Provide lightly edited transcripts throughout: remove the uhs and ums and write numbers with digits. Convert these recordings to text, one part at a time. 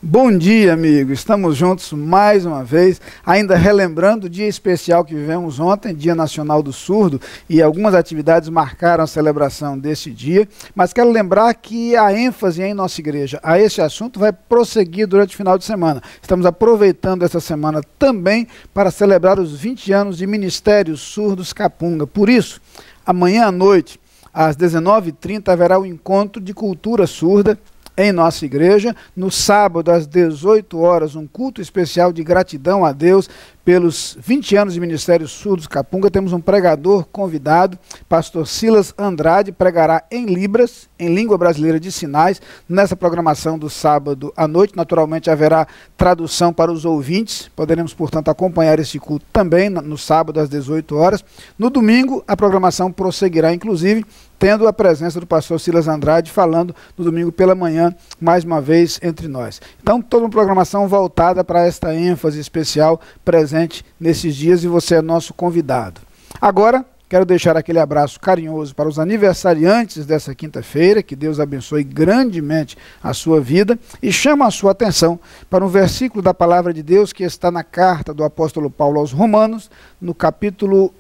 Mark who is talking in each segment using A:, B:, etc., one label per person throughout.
A: Bom dia, amigo. Estamos juntos mais uma vez, ainda relembrando o dia especial que vivemos ontem, Dia Nacional do Surdo, e algumas atividades marcaram a celebração desse dia, mas quero lembrar que a ênfase em nossa igreja a esse assunto vai prosseguir durante o final de semana. Estamos aproveitando essa semana também para celebrar os 20 anos de Ministério Surdos Capunga. Por isso, amanhã à noite, às 19h30, haverá o encontro de cultura surda em nossa igreja. No sábado, às 18 horas, um culto especial de gratidão a Deus pelos 20 anos de Ministério Surdos Capunga. Temos um pregador convidado, pastor Silas Andrade, pregará em Libras, em língua brasileira de sinais, nessa programação do sábado à noite. Naturalmente haverá tradução para os ouvintes, poderemos, portanto, acompanhar esse culto também no sábado às 18 horas. No domingo, a programação prosseguirá, inclusive, tendo a presença do pastor Silas Andrade falando no domingo pela manhã, mais uma vez entre nós. Então, toda uma programação voltada para esta ênfase especial presente nesses dias, e você é nosso convidado. Agora, quero deixar aquele abraço carinhoso para os aniversariantes dessa quinta-feira, que Deus abençoe grandemente a sua vida, e chama a sua atenção para um versículo da palavra de Deus que está na carta do apóstolo Paulo aos Romanos, no capítulo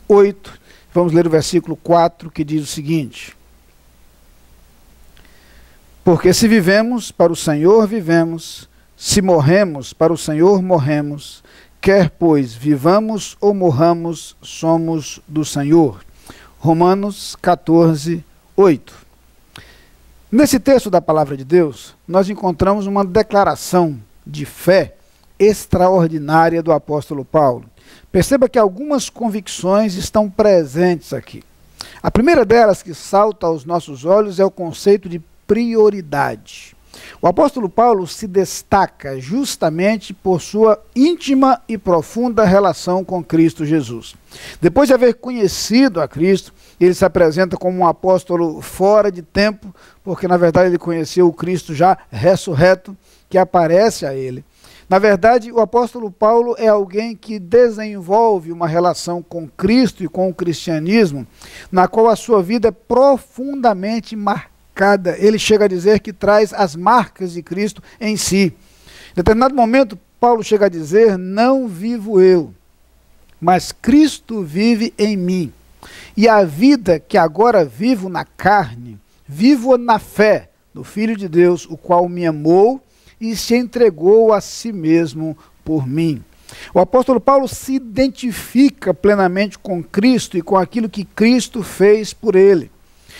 A: 8, vamos ler o versículo 4, que diz o seguinte: porque se vivemos, para o Senhor vivemos, se morremos, para o Senhor morremos, quer pois vivamos ou morramos, somos do Senhor. Romanos 14, 8. Nesse texto da palavra de Deus, nós encontramos uma declaração de fé extraordinária do apóstolo Paulo. Perceba que algumas convicções estão presentes aqui. A primeira delas que salta aos nossos olhos é o conceito de prioridade. O apóstolo Paulo se destaca justamente por sua íntima e profunda relação com Cristo Jesus. Depois de haver conhecido a Cristo, ele se apresenta como um apóstolo fora de tempo, porque na verdade ele conheceu o Cristo já ressurreto, que aparece a ele. Na verdade, o apóstolo Paulo é alguém que desenvolve uma relação com Cristo e com o cristianismo, na qual a sua vida é profundamente marcada. Ele chega a dizer que traz as marcas de Cristo em si. Em determinado momento, Paulo chega a dizer: não vivo eu, mas Cristo vive em mim. E a vida que agora vivo na carne, vivo na fé do Filho de Deus, o qual me amou e se entregou a si mesmo por mim. O apóstolo Paulo se identifica plenamente com Cristo e com aquilo que Cristo fez por ele.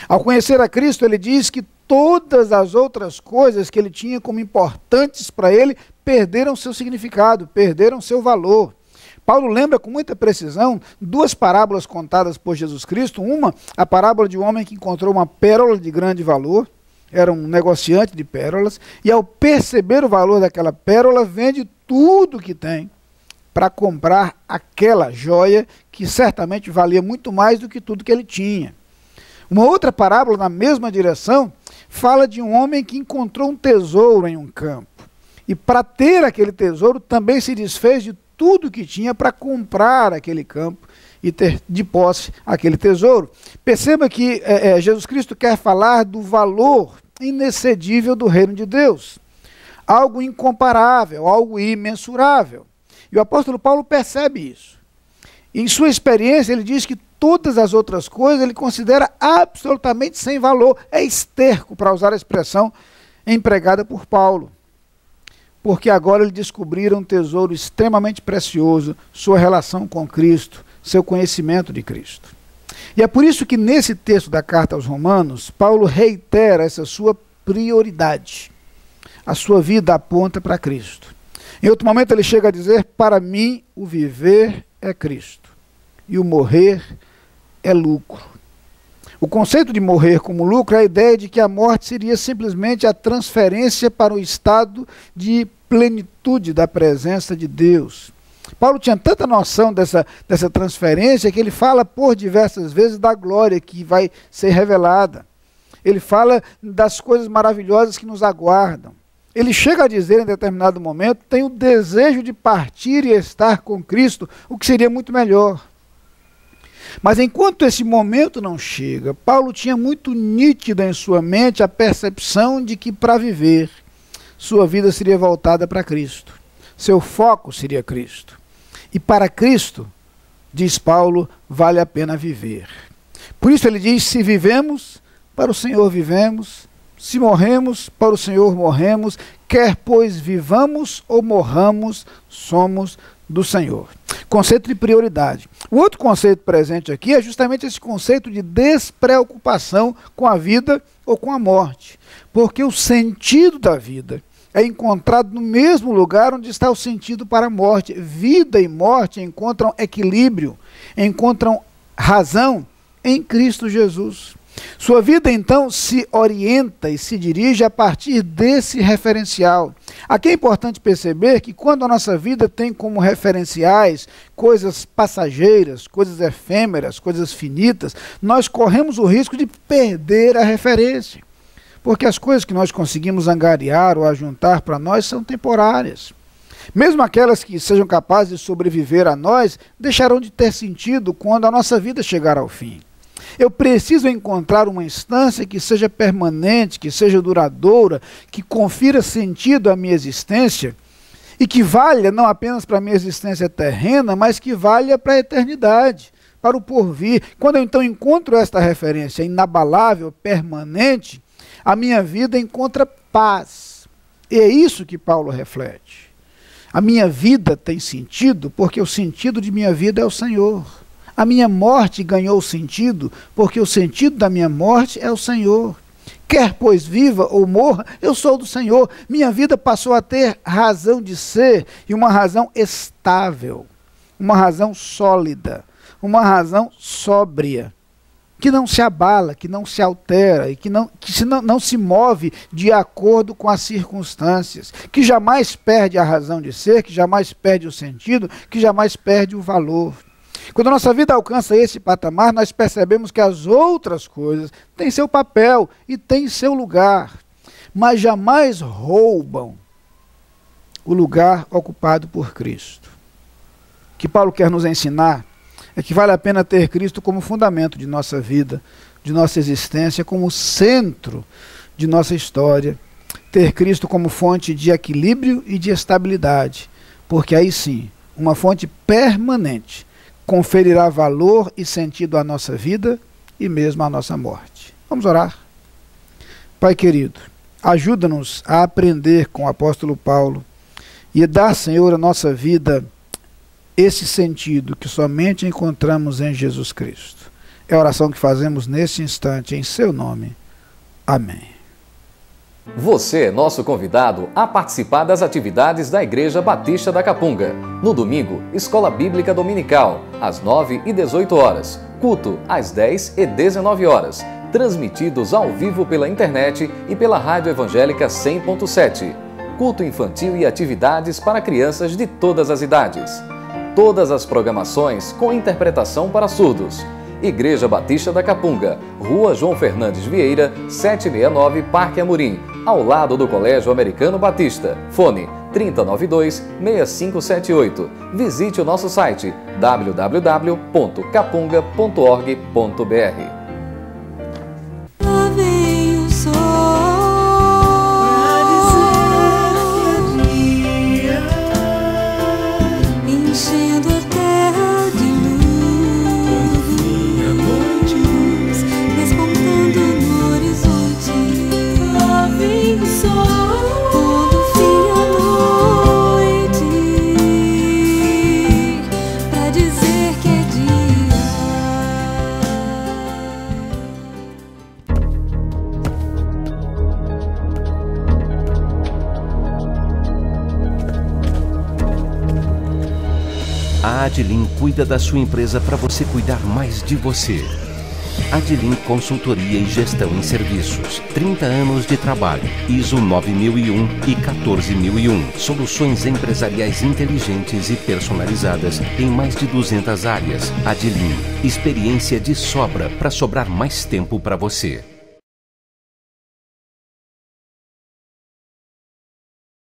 A: Ao conhecer a Cristo, ele diz que todas as outras coisas que ele tinha como importantes para ele perderam seu significado, perderam seu valor. Paulo lembra com muita precisão duas parábolas contadas por Jesus Cristo. Uma, a parábola de um homem que encontrou uma pérola de grande valor, era um negociante de pérolas, e ao perceber o valor daquela pérola, vende tudo que tem para comprar aquela joia que certamente valia muito mais do que tudo que ele tinha. Uma outra parábola, na mesma direção, fala de um homem que encontrou um tesouro em um campo. E para ter aquele tesouro, também se desfez de tudo que tinha para comprar aquele campo e ter de posse aquele tesouro. Perceba que Jesus Cristo quer falar do valor inexcedível do reino de Deus. Algo incomparável, algo imensurável. E o apóstolo Paulo percebe isso. Em sua experiência, ele diz que todas as outras coisas ele considera absolutamente sem valor. É esterco, para usar a expressão empregada por Paulo. Porque agora ele descobriram um tesouro extremamente precioso, sua relação com Cristo, seu conhecimento de Cristo. E é por isso que nesse texto da carta aos Romanos, Paulo reitera essa sua prioridade. A sua vida aponta para Cristo. Em outro momento ele chega a dizer: para mim o viver é Cristo e o morrer é lucro. O conceito de morrer como lucro é a ideia de que a morte seria simplesmente a transferência para o estado de plenitude da presença de Deus. Paulo tinha tanta noção dessa transferência que ele fala por diversas vezes da glória que vai ser revelada. Ele fala das coisas maravilhosas que nos aguardam. Ele chega a dizer em determinado momento: tenho o desejo de partir e estar com Cristo, o que seria muito melhor. Mas enquanto esse momento não chega, Paulo tinha muito nítida em sua mente a percepção de que para viver, sua vida seria voltada para Cristo. Seu foco seria Cristo. E para Cristo, diz Paulo, vale a pena viver. Por isso ele diz: se vivemos, para o Senhor vivemos, se morremos, para o Senhor morremos, quer pois vivamos ou morramos, somos do Senhor. Conceito de prioridade. O outro conceito presente aqui é justamente esse conceito de despreocupação com a vida ou com a morte. Porque o sentido da vida é encontrado no mesmo lugar onde está o sentido para a morte. Vida e morte encontram equilíbrio, encontram razão em Cristo Jesus. Sua vida, então, se orienta e se dirige a partir desse referencial. Aqui é importante perceber que quando a nossa vida tem como referenciais coisas passageiras, coisas efêmeras, coisas finitas, nós corremos o risco de perder a referência. Porque as coisas que nós conseguimos angariar ou ajuntar para nós são temporárias. Mesmo aquelas que sejam capazes de sobreviver a nós, deixarão de ter sentido quando a nossa vida chegar ao fim. Eu preciso encontrar uma instância que seja permanente, que seja duradoura, que confira sentido à minha existência e que valha não apenas para a minha existência terrena, mas que valha para a eternidade, para o porvir. Quando eu então encontro esta referência inabalável, permanente, a minha vida encontra paz. E é isso que Paulo reflete. A minha vida tem sentido porque o sentido de minha vida é o Senhor. A minha morte ganhou sentido, porque o sentido da minha morte é o Senhor. Quer pois viva ou morra, eu sou do Senhor. Minha vida passou a ter razão de ser, e uma razão estável, uma razão sólida, uma razão sóbria, que não se abala, que não se altera, e que não se move de acordo com as circunstâncias, que jamais perde a razão de ser, que jamais perde o sentido, que jamais perde o valor. Quando a nossa vida alcança esse patamar, nós percebemos que as outras coisas têm seu papel e têm seu lugar, mas jamais roubam o lugar ocupado por Cristo. O que Paulo quer nos ensinar é que vale a pena ter Cristo como fundamento de nossa vida, de nossa existência, como centro de nossa história, ter Cristo como fonte de equilíbrio e de estabilidade, porque aí sim, uma fonte permanente, conferirá valor e sentido à nossa vida e mesmo à nossa morte. Vamos orar. Pai querido, ajuda-nos a aprender com o apóstolo Paulo e dar, Senhor, à nossa vida esse sentido que somente encontramos em Jesus Cristo. É a oração que fazemos nesse instante, em seu nome. Amém.
B: Você é nosso convidado a participar das atividades da Igreja Batista da Capunga. No domingo, Escola Bíblica Dominical, às 9 e 18 horas. Culto, às 10 e 19 horas. Transmitidos ao vivo pela internet e pela Rádio Evangélica 100.7. Culto infantil e atividades para crianças de todas as idades. Todas as programações com interpretação para surdos. Igreja Batista da Capunga, Rua João Fernandes Vieira, 769, Parque Amorim, ao lado do Colégio Americano Batista. Fone 3092-6578. Visite o nosso site www.capunga.org.br.
C: A Adlin cuida da sua empresa para você cuidar mais de você. Adilin Consultoria e Gestão em Serviços. 30 anos de trabalho. ISO 9001 e 14001. Soluções empresariais inteligentes e personalizadas em mais de 200 áreas. Adilin. Experiência de sobra para sobrar mais tempo para você.